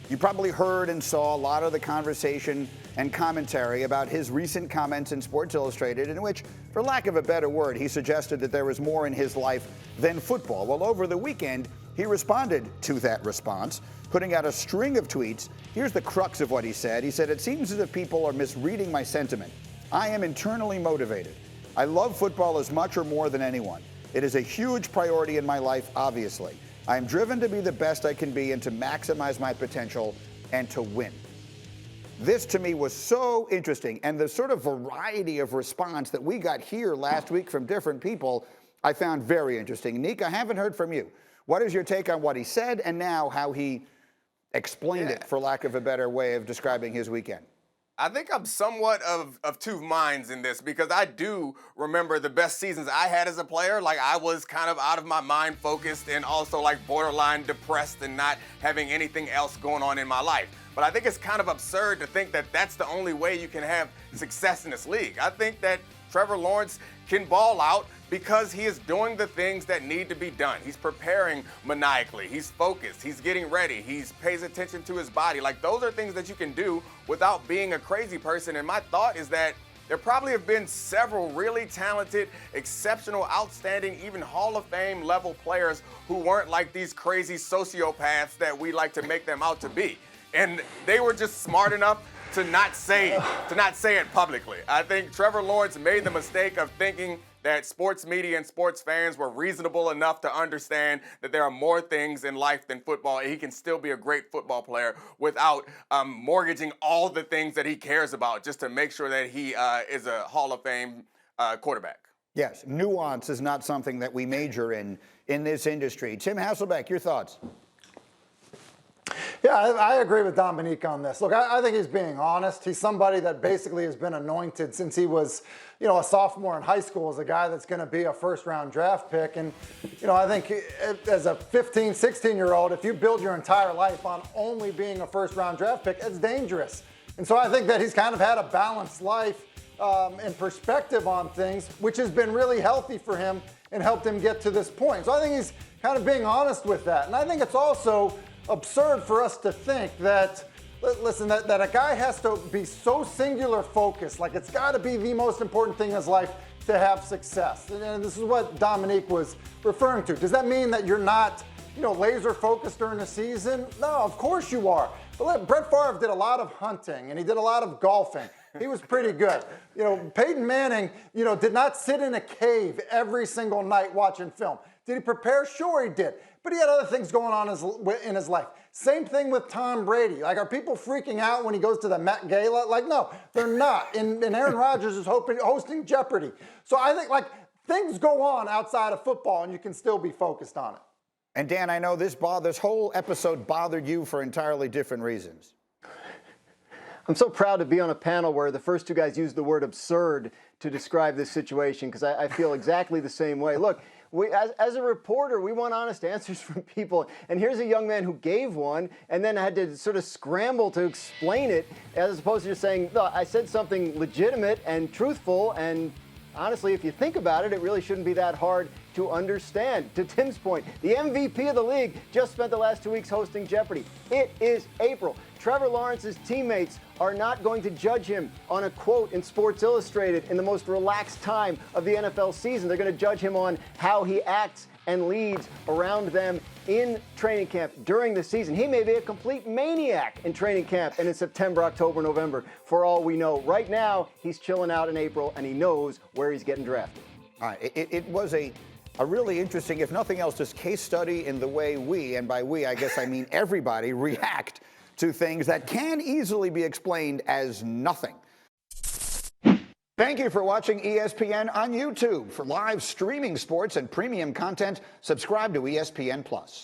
You probably heard and saw a lot of the conversation and commentary about his recent comments in Sports Illustrated, in which, for lack of a better word, he suggested that there was more in his life than football. Well, over the weekend, he responded to that response, putting out a string of tweets. Here's the crux of what he said. He said, "It seems as if people are misreading my sentiment. I am internally motivated. I love football as much or more than anyone. It is a huge priority in my life, obviously. I am driven to be the best I can be and to maximize my potential and to win." This to me was so interesting, and the sort of variety of response that we got here last week from different people, I found very interesting. Nick, I haven't heard from you. What is your take on what he said and now how he explained it, for lack of a better way of describing his weekend? I think I'm somewhat of two minds in this, because I do remember the best seasons I had as a player. Like, I was kind of out of my mind focused and also like borderline depressed and not having anything else going on in my life. But I think it's kind of absurd to think that that's the only way you can have success in this league. I think that Trevor Lawrence can ball out because he is doing the things that need to be done. He's preparing maniacally. He's focused. He's getting ready. He pays attention to his body. Like, those are things that you can do without being a crazy person. And my thought is that there probably have been several really talented, exceptional, outstanding, even Hall of Fame level players who weren't like these crazy sociopaths that we like to make them out to be. And they were just smart enough to not say it publicly. I think Trevor Lawrence made the mistake of thinking that sports media and sports fans were reasonable enough to understand that there are more things in life than football. He can still be a great football player without mortgaging all the things that he cares about just to make sure that he is a Hall of Fame quarterback. Yes, nuance is not something that we major in this industry. Tim Hasselbeck, your thoughts? Yeah, I agree with Domonique on this. Look, I think he's being honest. He's somebody that basically has been anointed since he was, a sophomore in high school as a guy that's going to be a first-round draft pick. And, I think as a 15, 16-year-old, if you build your entire life on only being a first-round draft pick, it's dangerous. And so I think that he's kind of had a balanced life and perspective on things, which has been really healthy for him and helped him get to this point. So I think he's kind of being honest with that. And I think it's also absurd for us to think that, listen, that a guy has to be so singular focused, like it's got to be the most important thing in his life to have success. And this is what Domonique was referring to. Does that mean that you're not, laser focused during the season? No, of course you are. But Brett Favre did a lot of hunting and he did a lot of golfing. He was pretty good. Peyton Manning, did not sit in a cave every single night watching film. Did he prepare? Sure he did. But he had other things going on in his life. Same thing with Tom Brady. Like, are people freaking out when he goes to the Met Gala? Like, no, they're not. And Aaron Rodgers is hosting Jeopardy. So I think, things go on outside of football, and you can still be focused on it. And Dan, I know this whole episode bothered you for entirely different reasons. I'm so proud to be on a panel where the first two guys used the word absurd to describe this situation, because I feel exactly the same way. Look, as a reporter, we want honest answers from people. And here's a young man who gave one and then had to sort of scramble to explain it, as opposed to just saying, no, I said something legitimate and truthful. And honestly, if you think about it, it really shouldn't be that hard to understand. To Tim's point, the MVP of the league just spent the last 2 weeks hosting Jeopardy. It is April. Trevor Lawrence's teammates are not going to judge him on a quote in Sports Illustrated in the most relaxed time of the NFL season. They're going to judge him on how he acts and leads around them in training camp during the season. He may be a complete maniac in training camp and in September, October, November, for all we know. Right now, he's chilling out in April, and he knows where he's getting drafted. All right, it was a really interesting, if nothing else, just case study in the way we, and by we, I guess I mean everybody, react to things that can easily be explained as nothing. Thank you for watching ESPN on YouTube. For live streaming sports and premium content, subscribe to ESPN+.